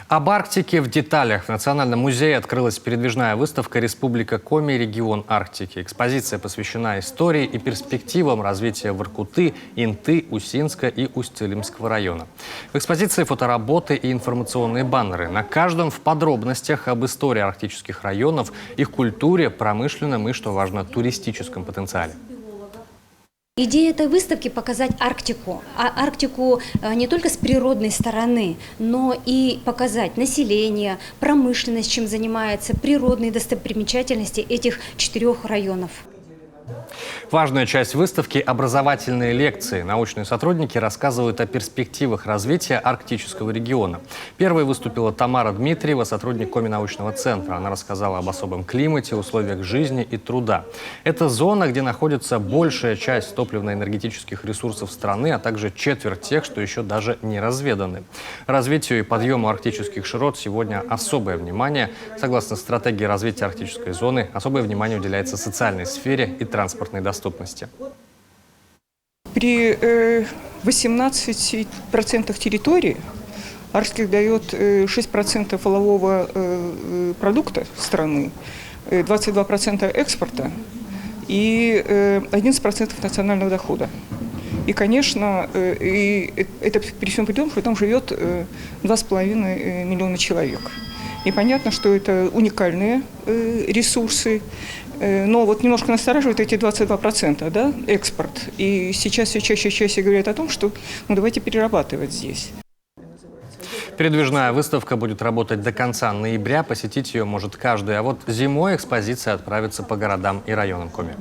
Об Арктике в деталях. В Национальном музее открылась передвижная выставка «Республика Коми. Регион Арктики». Экспозиция посвящена истории и перспективам развития Воркуты, Инты, Усинска и Усть-Илимского района. В экспозиции фотоработы и информационные баннеры. На каждом в подробностях об истории арктических районов, их культуре, промышленном и, что важно, туристическом потенциале. Идея этой выставки – показать Арктику. А Арктику не только с природной стороны, но и показать население, промышленность, чем занимается, природные достопримечательности этих 4 районов. Важная часть выставки – образовательные лекции. Научные сотрудники рассказывают о перспективах развития арктического региона. Первой выступила Тамара Дмитриева, сотрудник Коми-научного центра. Она рассказала об особом климате, условиях жизни и труда. Это зона, где находится большая часть топливно-энергетических ресурсов страны, а также четверть тех, что еще даже не разведаны. Развитию и подъему арктических широт сегодня особое внимание. Согласно стратегии развития арктической зоны, особое внимание уделяется социальной сфере и транспортной доступности. При 18% территории Арктика дает 6% валового продукта страны, 22% экспорта и 11% национального дохода. И, конечно, это при всем при том, что там живет 2,5 миллиона человек. И понятно, что это уникальные ресурсы. Но вот немножко настораживают эти 22%, да, экспорт. И сейчас все чаще и чаще говорят о том, что давайте перерабатывать здесь. Передвижная выставка будет работать до конца ноября. Посетить ее может каждый. А вот зимой экспозиция отправится по городам и районам Коми.